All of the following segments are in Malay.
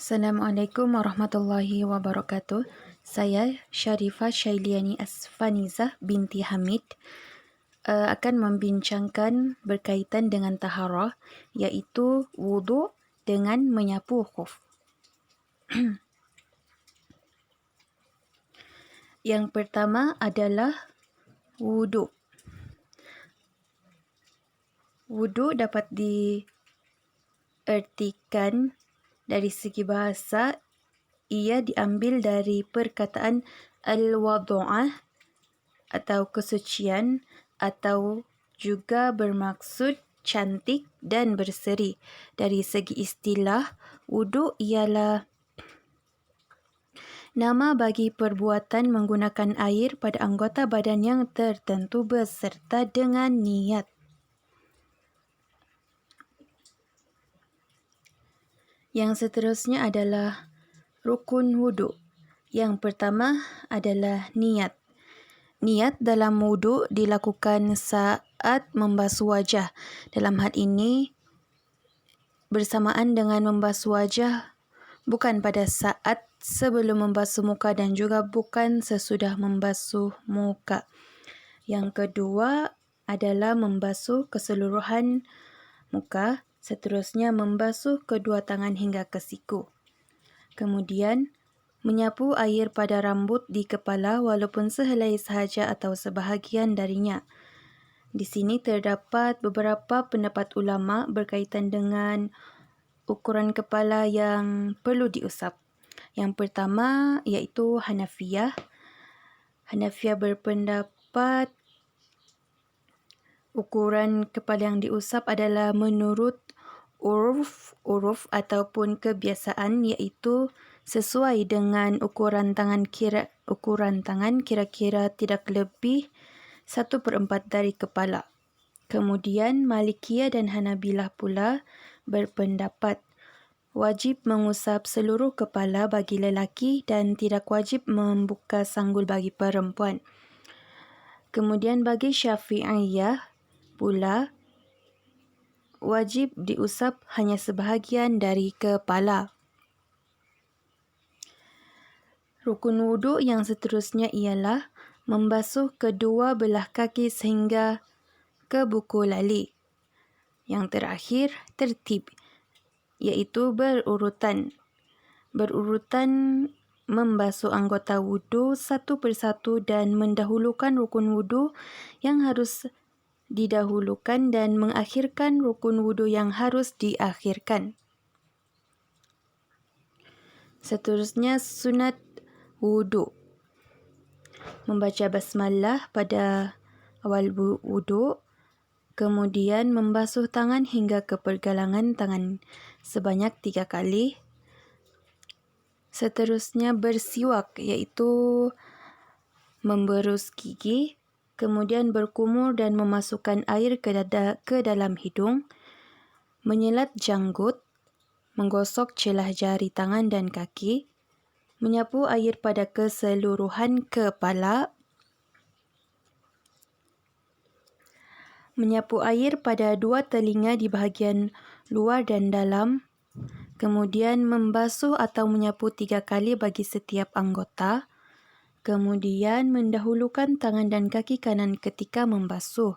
Assalamualaikum warahmatullahi wabarakatuh. Saya Sharifah Syailiani Asfanizah binti Hamid akan membincangkan berkaitan dengan taharah, iaitu wuduk dengan menyapu khuf. Yang pertama adalah wuduk. Wuduk dapat diartikan dari segi bahasa, ia diambil dari perkataan al-wadu'ah atau kesucian, atau juga bermaksud cantik dan berseri. Dari segi istilah, wuduk ialah nama bagi perbuatan menggunakan air pada anggota badan yang tertentu beserta dengan niat. Yang seterusnya adalah rukun wuduk. Yang pertama adalah niat. Niat dalam wuduk dilakukan saat membasuh wajah. Dalam hal ini, bersamaan dengan membasuh wajah, bukan pada saat sebelum membasuh muka dan juga bukan sesudah membasuh muka. Yang kedua adalah membasuh keseluruhan muka, seterusnya membasuh kedua tangan hingga ke siku. Kemudian, menyapu air pada rambut di kepala walaupun sehelai sahaja atau sebahagian darinya. Di sini terdapat beberapa pendapat ulama berkaitan dengan ukuran kepala yang perlu diusap. Yang pertama iaitu Hanafiyah. Hanafiyah berpendapat ukuran kepala yang diusap adalah menurut uruf ataupun kebiasaan, iaitu sesuai dengan ukuran tangan kira-kira tidak lebih 1/4 dari kepala. Kemudian Malikiyah dan Hanabilah pula berpendapat wajib mengusap seluruh kepala bagi lelaki dan tidak wajib membuka sanggul bagi perempuan. Kemudian bagi Syafi'iyah pula wajib diusap hanya sebahagian dari kepala. Rukun wuduk yang seterusnya ialah membasuh kedua belah kaki sehingga ke buku lali. Yang terakhir, tertib, iaitu berurutan. Berurutan membasuh anggota wuduk satu persatu dan mendahulukan rukun wuduk yang harus didahulukan dan mengakhirkan rukun wuduk yang harus diakhirkan. Seterusnya, sunat wuduk. Membaca basmalah pada awal wuduk, kemudian membasuh tangan hingga ke pergelangan tangan sebanyak 3 kali. Seterusnya bersiwak, iaitu memberus gigi, kemudian berkumur dan memasukkan air ke dalam hidung, menyelat janggut, menggosok celah jari tangan dan kaki, menyapu air pada keseluruhan kepala, menyapu air pada 2 telinga di bahagian luar dan dalam, kemudian membasuh atau menyapu 3 kali bagi setiap anggota, kemudian mendahulukan tangan dan kaki kanan ketika membasuh.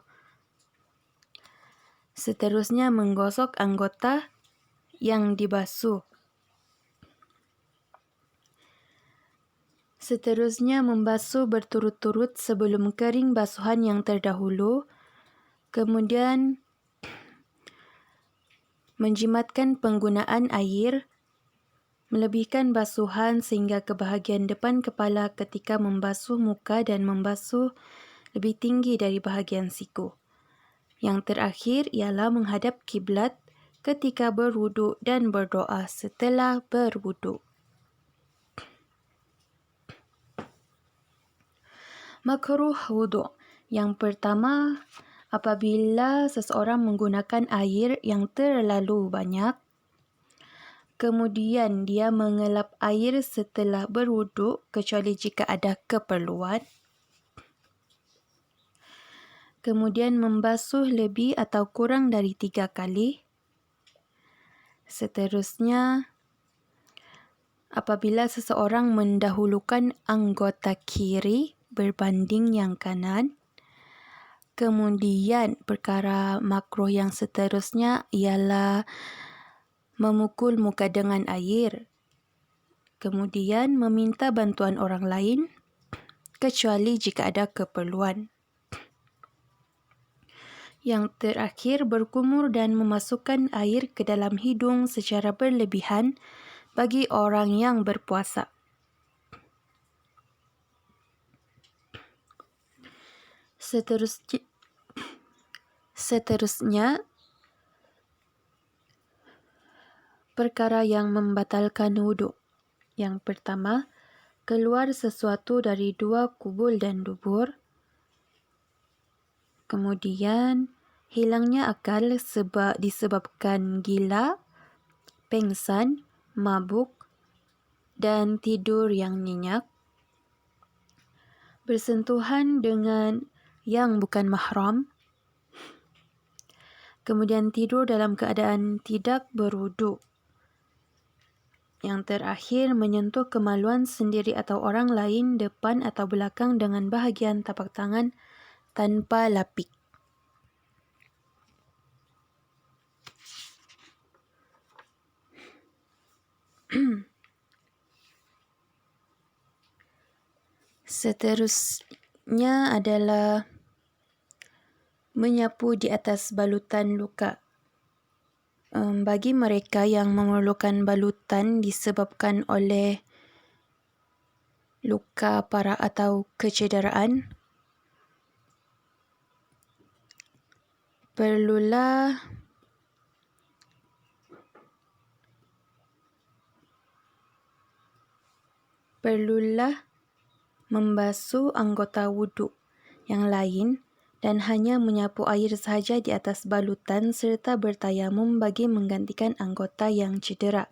Seterusnya menggosok anggota yang dibasuh. Seterusnya membasuh berturut-turut sebelum kering basuhan yang terdahulu. Kemudian menjimatkan penggunaan air, melebihkan basuhan sehingga ke bahagian depan kepala ketika membasuh muka dan membasuh lebih tinggi dari bahagian siku. Yang terakhir ialah menghadap kiblat ketika berwuduk dan berdoa setelah berwuduk. Makruh wuduk. Yang pertama, apabila seseorang menggunakan air yang terlalu banyak, kemudian dia mengelap air setelah berwuduk kecuali jika ada keperluan. Kemudian membasuh lebih atau kurang dari 3 kali. Seterusnya, apabila seseorang mendahulukan anggota kiri berbanding yang kanan. Kemudian perkara makruh yang seterusnya ialah memukul muka dengan air. Kemudian meminta bantuan orang lain kecuali jika ada keperluan. Yang terakhir, berkumur dan memasukkan air ke dalam hidung secara berlebihan bagi orang yang berpuasa. Seterusnya, perkara yang membatalkan wuduk. Yang pertama, keluar sesuatu dari dua kubul dan dubur. Kemudian, hilangnya akal disebabkan gila, pengsan, mabuk dan tidur yang nyenyak. Bersentuhan dengan yang bukan mahram. Kemudian tidur dalam keadaan tidak berwuduk. Yang terakhir, menyentuh kemaluan sendiri atau orang lain depan atau belakang dengan bahagian tapak tangan tanpa lapik. Seterusnya adalah menyapu di atas balutan luka. Bagi mereka yang memerlukan balutan disebabkan oleh luka parah atau kecederaan, perlulah membasuh anggota wuduk yang lain dan hanya menyapu air sahaja di atas balutan serta bertayamum bagi menggantikan anggota yang cedera.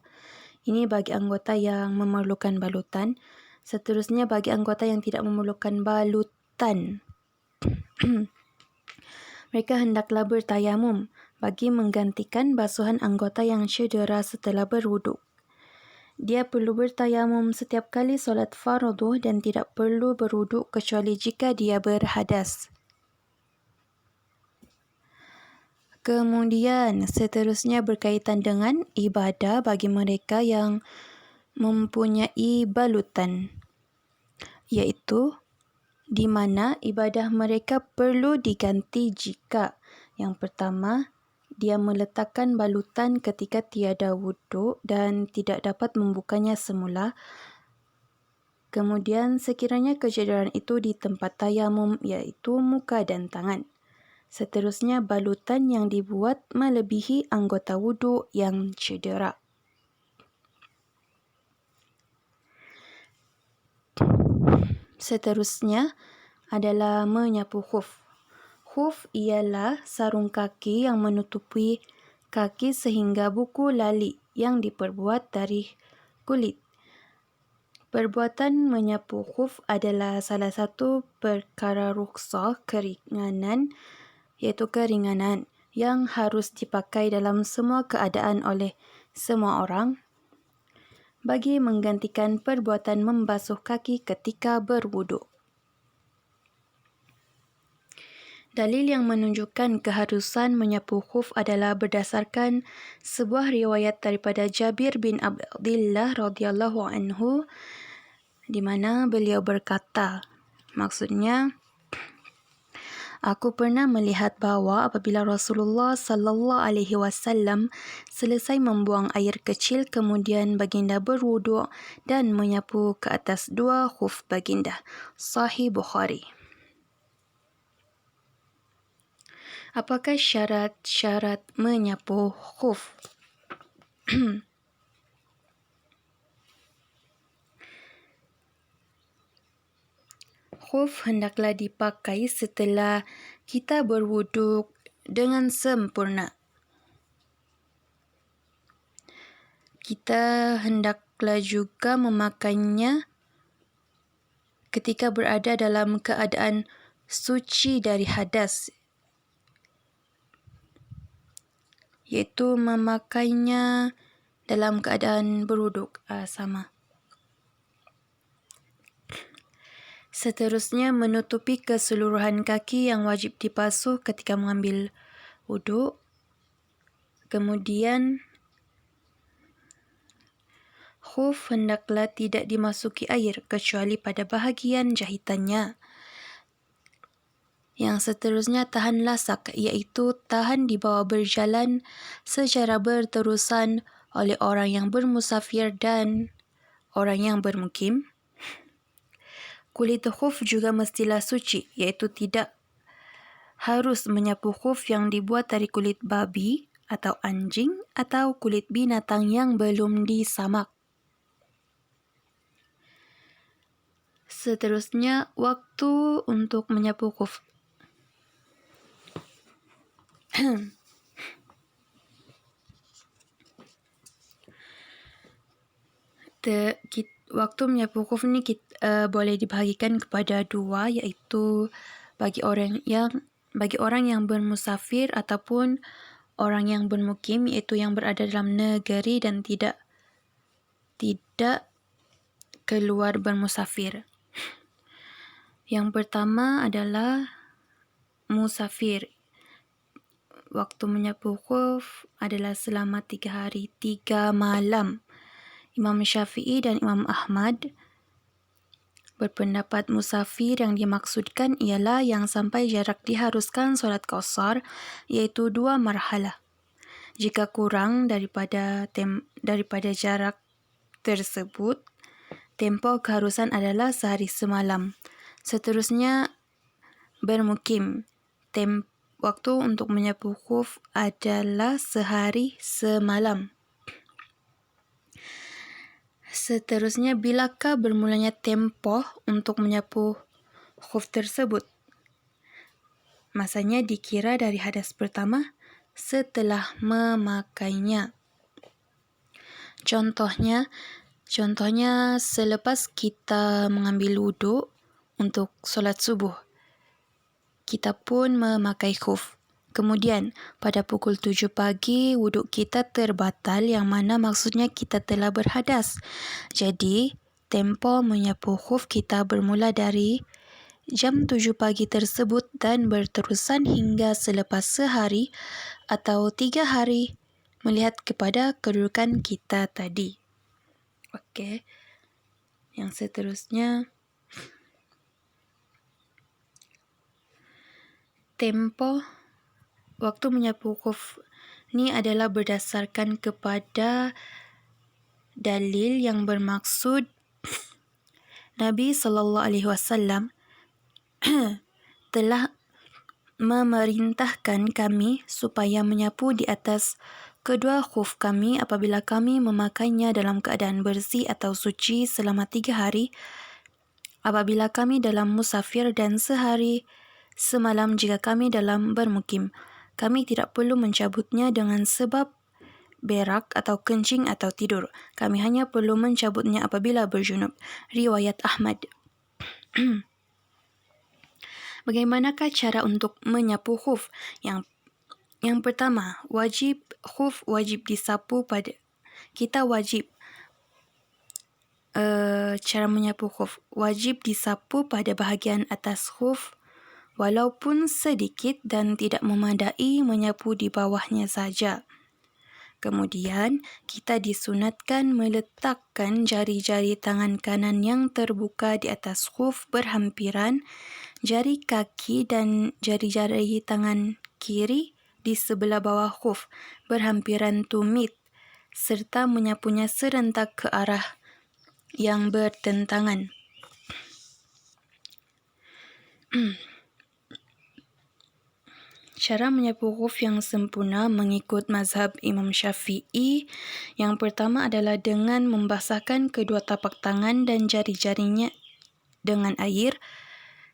Ini bagi anggota yang memerlukan balutan. Seterusnya bagi anggota yang tidak memerlukan balutan. Mereka hendaklah bertayamum bagi menggantikan basuhan anggota yang cedera setelah berwuduk. Dia perlu bertayamum setiap kali solat fardu dan tidak perlu berwuduk kecuali jika dia berhadas. Kemudian seterusnya berkaitan dengan ibadah bagi mereka yang mempunyai balutan, iaitu di mana ibadah mereka perlu diganti jika yang pertama, dia meletakkan balutan ketika tiada wuduk dan tidak dapat membukanya semula. Kemudian sekiranya kecederaan itu di tempat tayamum, iaitu muka dan tangan. Seterusnya, balutan yang dibuat melebihi anggota wuduk yang cedera. Seterusnya adalah menyapu khuf. Khuf ialah sarung kaki yang menutupi kaki sehingga buku lali yang diperbuat dari kulit. Perbuatan menyapu khuf adalah salah satu perkara rukhsah keringanan, iaitu keringanan yang harus dipakai dalam semua keadaan oleh semua orang bagi menggantikan perbuatan membasuh kaki ketika berwuduk. Dalil yang menunjukkan keharusan menyapu khuf adalah berdasarkan sebuah riwayat daripada Jabir bin Abdullah radhiyallahu anhu di mana beliau berkata, maksudnya, aku pernah melihat bahawa apabila Rasulullah sallallahu alaihi wasallam selesai membuang air kecil, kemudian baginda berwuduk dan menyapu ke atas dua khuf baginda. Sahih Bukhari. Apakah syarat-syarat menyapu khuf? Khuf hendaklah dipakai setelah kita berwuduk dengan sempurna. Kita hendaklah juga memakainya ketika berada dalam keadaan suci dari hadas, iaitu memakainya dalam keadaan berwuduk. Sama. Seterusnya, menutupi keseluruhan kaki yang wajib dibasuh ketika mengambil wuduk. Kemudian, khuf hendaklah tidak dimasuki air kecuali pada bahagian jahitannya. Yang seterusnya, tahan lasak, iaitu tahan di bawah berjalan secara berterusan oleh orang yang bermusafir dan orang yang bermukim. Kulit khuf juga mestilah suci, iaitu tidak harus menyapu khuf yang dibuat dari kulit babi atau anjing atau kulit binatang yang belum disamak. Seterusnya, waktu untuk menyapu khuf. Waktu menyapu khuf ni boleh dibahagikan kepada dua, iaitu bagi orang yang bermusafir ataupun orang yang bermukim, iaitu yang berada dalam negeri dan tidak keluar bermusafir. Yang pertama adalah musafir. Waktu menyapu khuf adalah selama 3 hari 3 malam. Imam Syafi'i dan Imam Ahmad berpendapat musafir yang dimaksudkan ialah yang sampai jarak diharuskan solat qasar, iaitu 2 marhalah. Jika kurang daripada jarak tersebut, tempoh keharusan adalah sehari semalam. Seterusnya, bermukim. Waktu untuk menyapu khuf adalah sehari semalam. Seterusnya, bilakah bermulanya tempoh untuk menyapu khuf tersebut? Masanya dikira dari hadas pertama setelah memakainya. Contohnya selepas kita mengambil wuduk untuk solat subuh, kita pun memakai khuf. Kemudian, pada pukul 7 pagi, wuduk kita terbatal, yang mana maksudnya kita telah berhadas. Jadi, tempoh menyapu khuf kita bermula dari jam 7 pagi tersebut dan berterusan hingga selepas sehari atau 3 hari melihat kepada kedudukan kita tadi. Okey. Yang seterusnya, tempoh waktu menyapu khuf ni adalah berdasarkan kepada dalil yang bermaksud Nabi SAW telah memerintahkan kami supaya menyapu di atas kedua khuf kami apabila kami memakainya dalam keadaan bersih atau suci selama 3 hari, apabila kami dalam musafir, dan sehari semalam jika kami dalam bermukim. Kami tidak perlu mencabutnya dengan sebab berak atau kencing atau tidur. Kami hanya perlu mencabutnya apabila berjunub. Riwayat Ahmad. Bagaimanakah cara untuk menyapu khuf? Yang pertama, khuf wajib disapu pada kita wajib cara menyapu khuf wajib disapu pada bahagian atas khuf walaupun sedikit dan tidak memadai menyapu di bawahnya saja. Kemudian, kita disunatkan meletakkan jari-jari tangan kanan yang terbuka di atas khuf berhampiran, jari kaki dan jari-jari tangan kiri di sebelah bawah khuf berhampiran tumit, serta menyapunya serentak ke arah yang bertentangan. Cara menyapu khuf yang sempurna mengikut mazhab Imam Syafi'i, yang pertama adalah dengan membasahkan kedua tapak tangan dan jari-jarinya dengan air.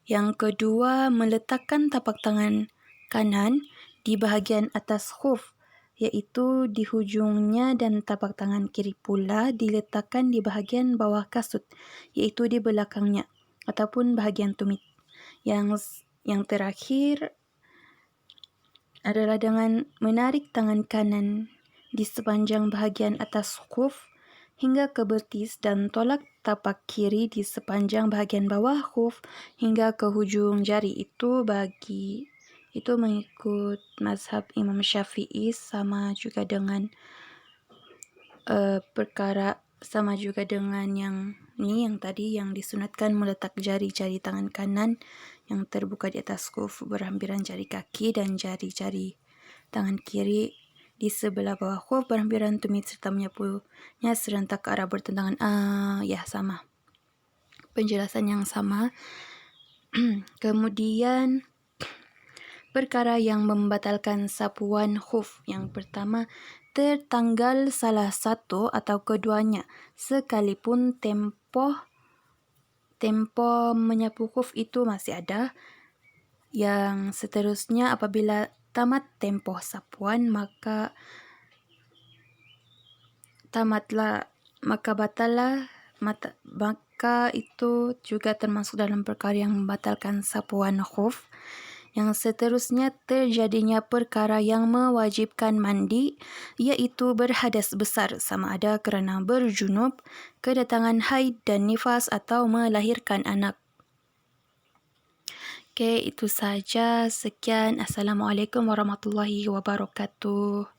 Yang kedua, meletakkan tapak tangan kanan di bahagian atas khuf, iaitu di hujungnya, dan tapak tangan kiri pula diletakkan di bahagian bawah kasut, iaitu di belakangnya ataupun bahagian tumit. Yang terakhir adalah dengan menarik tangan kanan di sepanjang bahagian atas khuf hingga ke betis dan tolak tapak kiri di sepanjang bahagian bawah khuf hingga ke hujung jari. Itu mengikut mazhab Imam Syafi'i, sama juga dengan yang tadi yang disunatkan meletak jari-jari tangan kanan yang terbuka di atas khuf berhampiran jari kaki dan jari-jari tangan kiri di sebelah bawah khuf berhampiran tumit serta menyapunya serentak ke arah bertentangan. Sama. Penjelasan yang sama. Kemudian perkara yang membatalkan sapuan khuf. Yang pertama, tertanggal salah satu atau keduanya sekalipun tempoh menyapu khuf itu masih ada. Yang seterusnya, apabila tamat tempoh sapuan maka itu juga termasuk dalam perkara yang membatalkan sapuan khuf. Yang seterusnya, terjadinya perkara yang mewajibkan mandi, iaitu berhadas besar, sama ada kerana berjunub, kedatangan haid dan nifas atau melahirkan anak. Okey, itu saja. Sekian. Assalamualaikum warahmatullahi wabarakatuh.